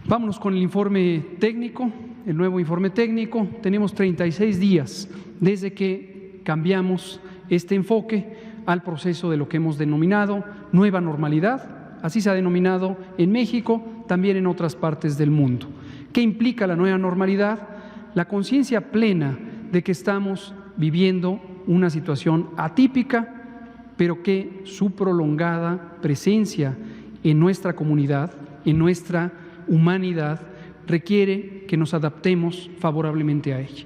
Vámonos con el informe técnico, el nuevo informe técnico. Tenemos 36 días desde que cambiamos este enfoque al proceso de lo que hemos denominado nueva normalidad. Así se ha denominado en México, también en otras partes del mundo. ¿Qué implica la nueva normalidad? La conciencia plena de que estamos viviendo una situación atípica, pero que su prolongada presencia en nuestra comunidad, en nuestra humanidad, requiere que nos adaptemos favorablemente a ella.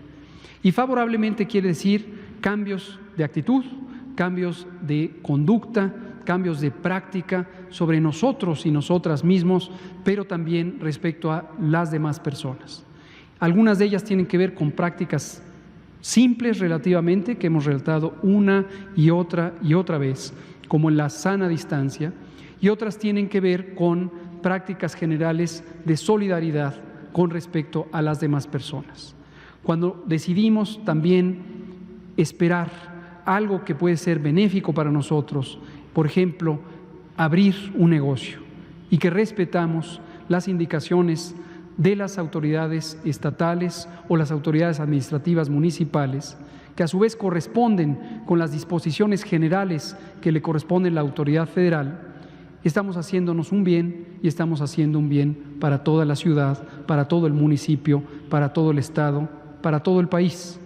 Y favorablemente quiere decir cambios de actitud, cambios de conducta, cambios de práctica sobre nosotros y nosotras mismos, pero también respecto a las demás personas. Algunas de ellas tienen que ver con prácticas simples relativamente, que hemos relatado una y otra vez, como la sana distancia, y otras tienen que ver con prácticas generales de solidaridad con respecto a las demás personas. Cuando decidimos también esperar algo que puede ser benéfico para nosotros, por ejemplo, abrir un negocio, y que respetamos las indicaciones de las autoridades estatales o las autoridades administrativas municipales, que a su vez corresponden con las disposiciones generales que le corresponde a la autoridad federal, estamos haciéndonos un bien y estamos haciendo un bien para toda la ciudad, para todo el municipio, para todo el estado, para todo el país.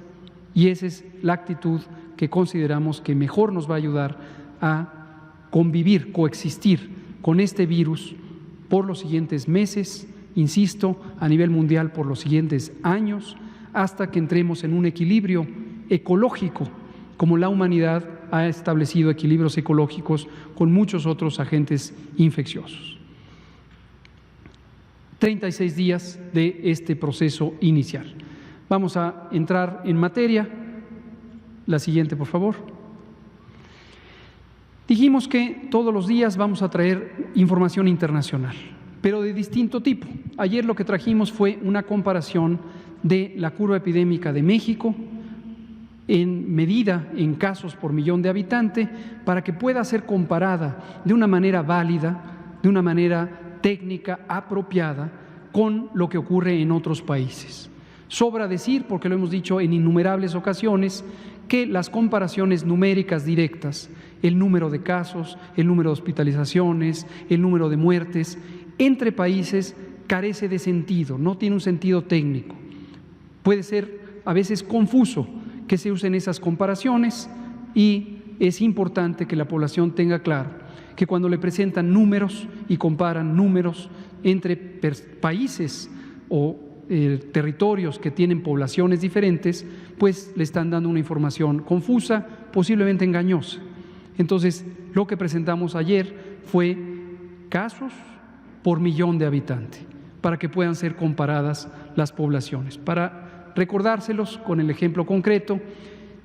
Y esa es la actitud que consideramos que mejor nos va a ayudar a convivir, coexistir con este virus por los siguientes meses, insisto, a nivel mundial por los siguientes años, hasta que entremos en un equilibrio ecológico, como la humanidad ha establecido equilibrios ecológicos con muchos otros agentes infecciosos. 36 días de este proceso inicial. Vamos a entrar en materia. La siguiente, por favor. Dijimos que todos los días vamos a traer información internacional, pero de distinto tipo. Ayer lo que trajimos fue una comparación de la curva epidémica de México en medida en casos por millón de habitantes, para que pueda ser comparada de una manera válida, de una manera técnica apropiada con lo que ocurre en otros países. Sobra decir, porque lo hemos dicho en innumerables ocasiones, que las comparaciones numéricas directas, el número de casos, el número de hospitalizaciones, el número de muertes, entre países carece de sentido, no tiene un sentido técnico. Puede ser a veces confuso que se usen esas comparaciones, y es importante que la población tenga claro que cuando le presentan números y comparan números entre países o territorios que tienen poblaciones diferentes, pues le están dando una información confusa, posiblemente engañosa. Entonces, lo que presentamos ayer fue casos por millón de habitantes, para que puedan ser comparadas las poblaciones. Para recordárselos con el ejemplo concreto,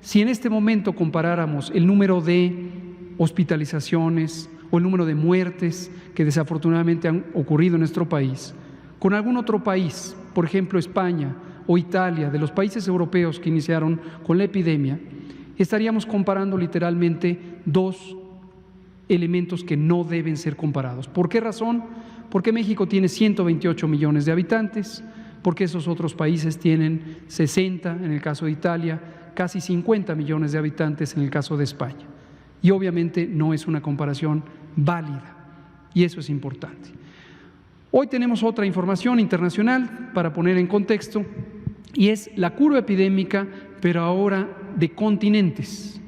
si en este momento comparáramos el número de hospitalizaciones o el número de muertes que desafortunadamente han ocurrido en nuestro país con algún otro país, por ejemplo España o Italia, de los países europeos que iniciaron con la epidemia, estaríamos comparando literalmente dos elementos que no deben ser comparados. ¿Por qué razón? Porque México tiene 128 millones de habitantes, porque esos otros países tienen 60, en el caso de Italia, casi 50 millones de habitantes en el caso de España. Y obviamente no es una comparación válida, y eso es importante. Hoy tenemos otra información internacional para poner en contexto, y es la curva epidémica, pero ahora de continentes.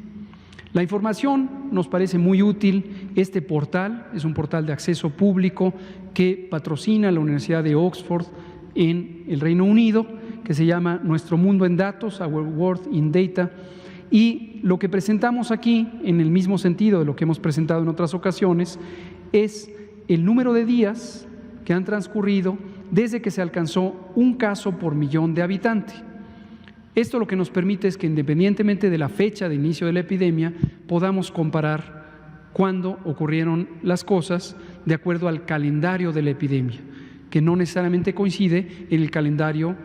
La información nos parece muy útil. Este portal es un portal de acceso público que patrocina la Universidad de Oxford en el Reino Unido, que se llama Nuestro Mundo en Datos, Our World in Data, y lo que presentamos aquí, en el mismo sentido de lo que hemos presentado en otras ocasiones, es el número de días que han transcurrido desde que se alcanzó un caso por millón de habitantes. Esto lo que nos permite es que, independientemente de la fecha de inicio de la epidemia, podamos comparar cuándo ocurrieron las cosas de acuerdo al calendario de la epidemia, que no necesariamente coincide en el calendario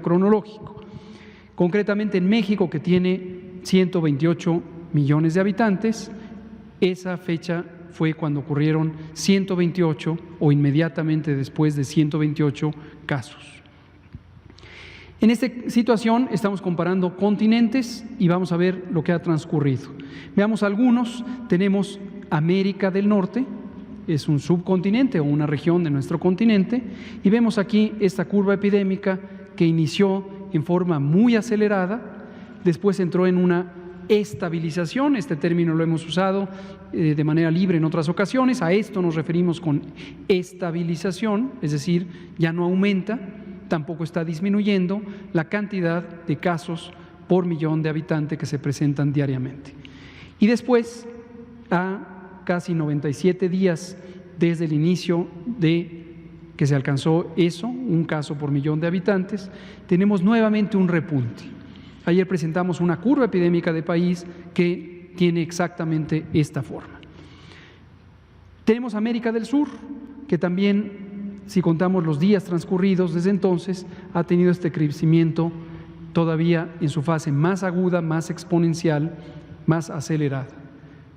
cronológico. Concretamente en México, que tiene 128 millones de habitantes, esa fecha fue cuando ocurrieron 128 o inmediatamente después de 128 casos. En esta situación estamos comparando continentes y vamos a ver lo que ha transcurrido. Veamos algunos. Tenemos América del Norte, es un subcontinente o una región de nuestro continente, y vemos aquí esta curva epidémica que inició en forma muy acelerada, después entró en una estabilización. Este término lo hemos usado de manera libre en otras ocasiones. A esto nos referimos con estabilización, es decir, ya no aumenta, tampoco está disminuyendo la cantidad de casos por millón de habitantes que se presentan diariamente. Y después, a casi 97 días desde el inicio de que se alcanzó eso, un caso por millón de habitantes, tenemos nuevamente un repunte. Ayer presentamos una curva epidémica de país que tiene exactamente esta forma. Tenemos América del Sur, que también, si contamos los días transcurridos desde entonces, ha tenido este crecimiento todavía en su fase más aguda, más exponencial, más acelerada.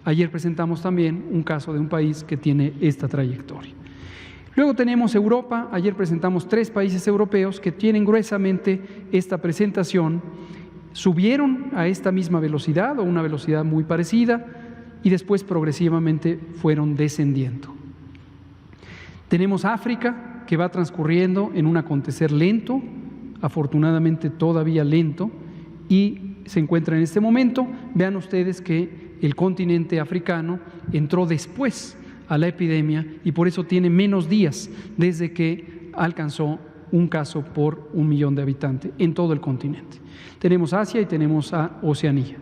Ayer presentamos también un caso de un país que tiene esta trayectoria. Luego tenemos Europa. Ayer presentamos 3 países europeos que tienen gruesamente esta presentación. Subieron a esta misma velocidad o una velocidad muy parecida y después progresivamente fueron descendiendo. Tenemos África, que va transcurriendo en un acontecer lento, afortunadamente todavía lento, y se encuentra en este momento. Vean ustedes que el continente africano entró después a la epidemia y por eso tiene menos días desde que alcanzó un caso por 1 millón de habitantes en todo el continente. Tenemos Asia y tenemos a Oceanía.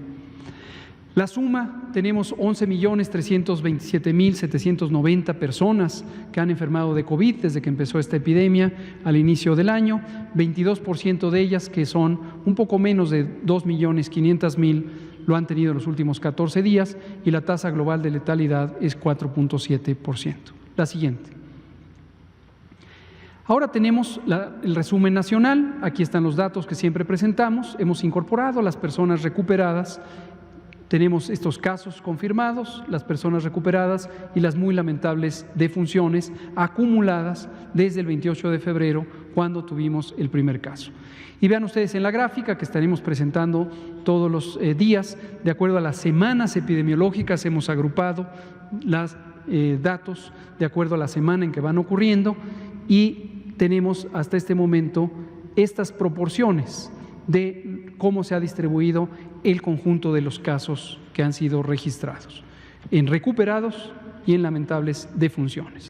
La suma, tenemos 11.327.790 personas que han enfermado de COVID desde que empezó esta epidemia al inicio del año, 22% de ellas, que son un poco menos de 2.500.000, lo han tenido en los últimos 14 días y la tasa global de letalidad es 4.7%. La siguiente. Ahora tenemos el resumen nacional. Aquí están los datos que siempre presentamos. Hemos incorporado las personas recuperadas. Tenemos estos casos confirmados, las personas recuperadas y las muy lamentables defunciones acumuladas desde el 28 de febrero, cuando tuvimos el primer caso. Y vean ustedes en la gráfica que estaremos presentando todos los días, de acuerdo a las semanas epidemiológicas, hemos agrupado los datos de acuerdo a la semana en que van ocurriendo y tenemos hasta este momento estas proporciones de cómo se ha distribuido el conjunto de los casos que han sido registrados, en recuperados y en lamentables defunciones.